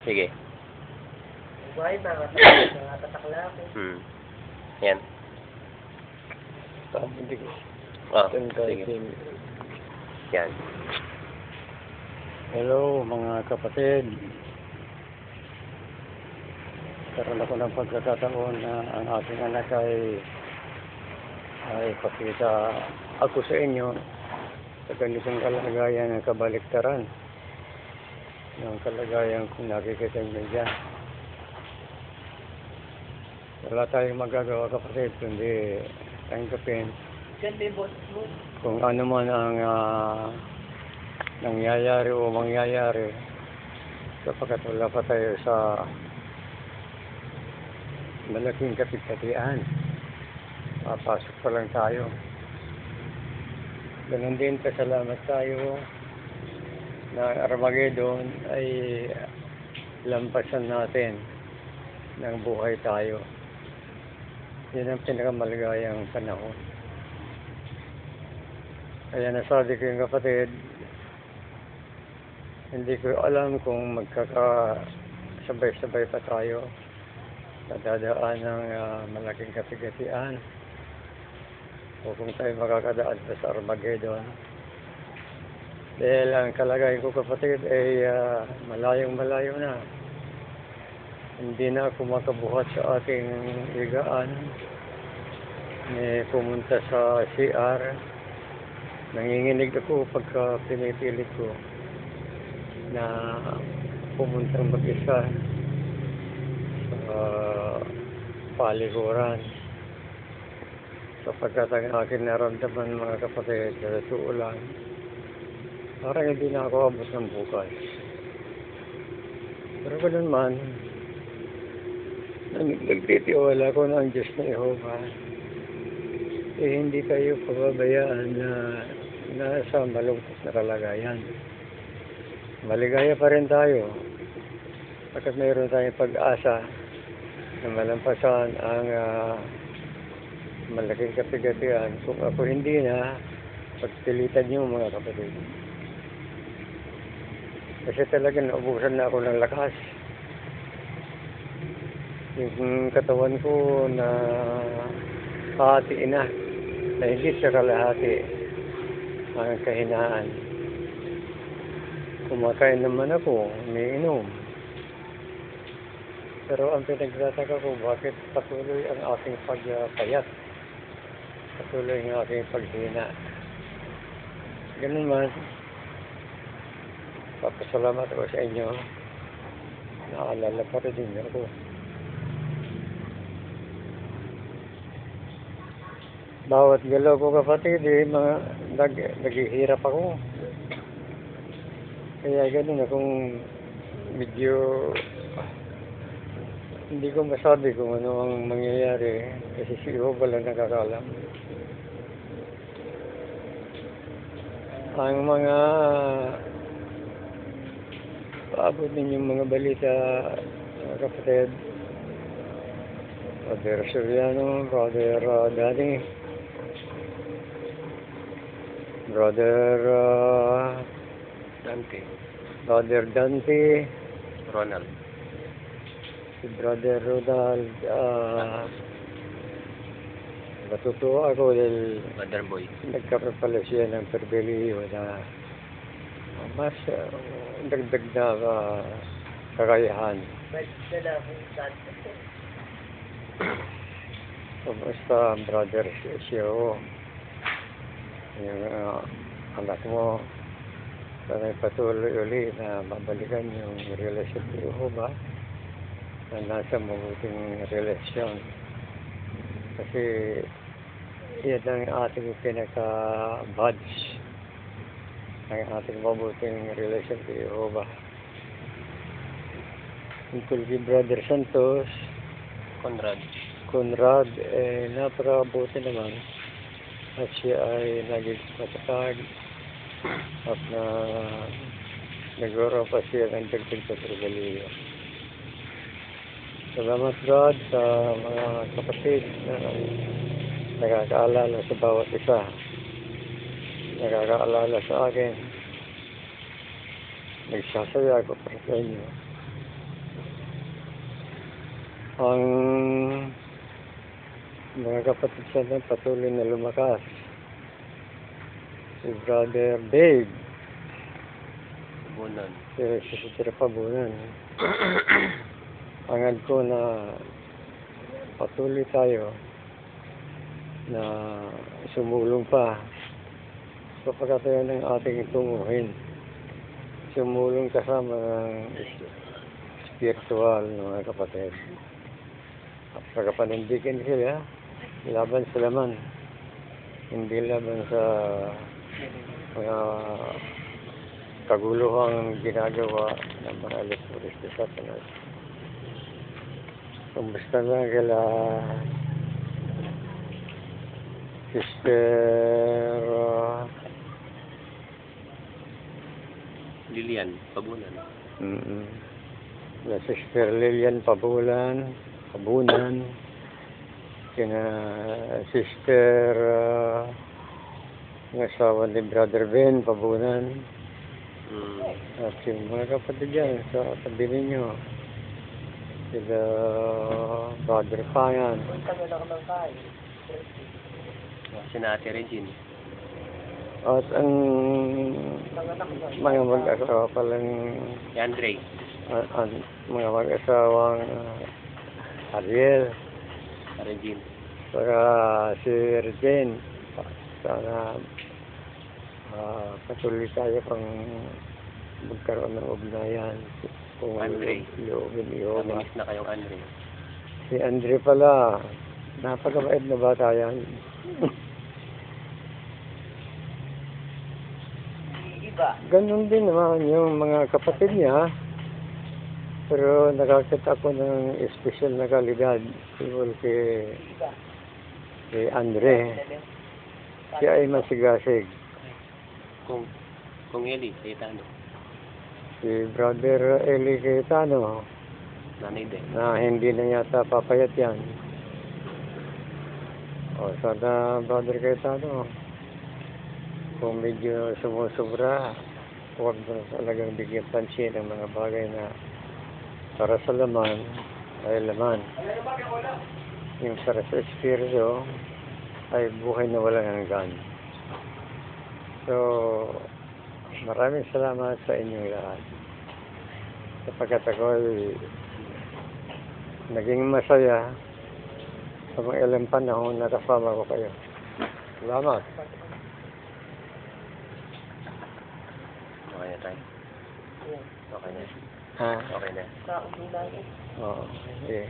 Sige. Buhay, mga tatakla ako. Yan. Hindi ko. Oh, sige. Yan. Hello mga kapatid. Karoon ako ng pagkakataon na ang aking anak ay pakita ako sa inyo sa ganitong kalagayan ng kabaliktaran ng kalagayan kung nakikita nyo dyan. Wala tayong magagawa kapatid kundi tanggapin kung ano man ang nangyayari o mangyayari sapagkat wala pa tayo sa malaking kapit-katian. Papasok pa lang tayo. Ganun din, pasalamat tayo na Armageddon ay lampasan natin ng buhay tayo. Yan ang pinakamaligayang panahon. Kaya nasabi ko yung kapatid, hindi ko alam kung magkakasabay-sabay pa tayo sa dadaan ng malaking kapigatian o kung tayo makakadaan pa sa Armageddon. Dahil ang kalagayan ko kapatid ay malayong-malayo na. Hindi na ako makabuhat sa aking higaan. Pumunta sa CR. Nanginginig ako pagka pinipilit ko na pumuntang mag-isa sa paliguran. Sapagkat ang aking naramdaman mga kapatid, sa totoo lang, parang hindi na ako abot ng bukas. Pero ganun man, nagtitiwala ko ng Diyos na Jehovah. Hindi kayo pababayaan na nasa malungkot na kalagayan. Maligaya pa rin tayo. Pagkat mayroon tayong pag-asa na malampasan ang malaking kapigatian. Kung ako hindi na, pagpilitan niyo mga kapatid. Kasi talaga naubusan na ako ng lakas. Yung katawan ko na hati na higit sa kalahati ang kahinaan. Kumakain naman ako, umiinom. Pero ang pinagtataka ko, bakit patuloy ang aking pagpayat? Patuloy ang aking paghina. Ganun man, papasalamat ako sa inyo. Naalala pa rin din ako. Bawat galaw ko kapatid, naghihirap ako. Kaya ganun akong medyo hindi ko masabi kung ano ang mangyayari kasi si Jehovah lang nakakalam. Ang mga paabot ninyong mga balita kapatid, Brother Soriano, Brother Danny, Brother Dante, Ronald. si Brother Ronald, natutuwa ako dahil Brother Boy. nagkaroon pala siya ng perbeliyo na mas dagdag na kakayahan. Kumusta ang brother siya yung anak mo, sana'y patuloy uli na mabalikan yung relasyon ni Jehovah na nasa mabuting relasyon. Kasi yan ang ating pinaka-badge ng ating mabuting relasyon ni Jehovah. Tungkol kay Brother Santos, Conrad, napakabuti naman at siya ay naging matatag at nagkaroon pa siya ng dagdag sa perbeliyo. Salamat God sa mga kapatid na nakakaalala sa bawat isa. Nakakaalala sa akin. Nagsasaya ako para sa inyo. ang mga kapatid sa atin patuloy na lumakas. Si Brother Dave, Bunan. si Sister Pabunan. Hangad ko na patuloy tayo na sumulong pa sa pagkatayo ng ating tunguhin. Sumulong kasama ng spiritual, mga kapatid. At pagkapanindigan sila, laban sa laman. Hindi laban sa mga kaguluhang ginagawa ng mga alis-ulis sa Satanas. Kumusta na kila Sister Lilian, Pabunan. na Sister Lilian Pabunan, kina Sister ng asawa ni Brother Ben Pabunan, at yung mga kapatid dyan sa tabi ninyo, sila Brother Payan, Punta mo lang ng kain. Si Ate Regine. at ang mga mag-asawa palang Si Andre. mga mag-asawang Ariel, Regine. saka si Regine. Sana patuloy tayo pang magkaroon ng ugnayan kung Andre. loobin ni Jehovah. Naminis na kayong Andre. Si Andre pala, napakabait na bata yan. Iba. Ganun din naman yung mga kapatid niya. Pero nakakita ko ng espesyal na kalidad tungkol kay Andre. Siya ay masigasig. Kung Eli, Cayetano. Si Brother Eli Cayetano, Nanay din. na hindi na yata papayat yan. O sana Brother Cayetano, kung medyo sumusobra, huwag mo talagang bigyan pansin ang mga bagay na para sa laman ay laman. Yung para sa espiritu ay buhay na walang hanggan. So, maraming salamat sa inyong lahat. Sapagkat ako'y naging masaya sa mga ilang panahon na kasama ko kayo. Salamat. Okay na tayo. Okay na. Ha? Okay na. Sa ulo lang. Oo. Okay.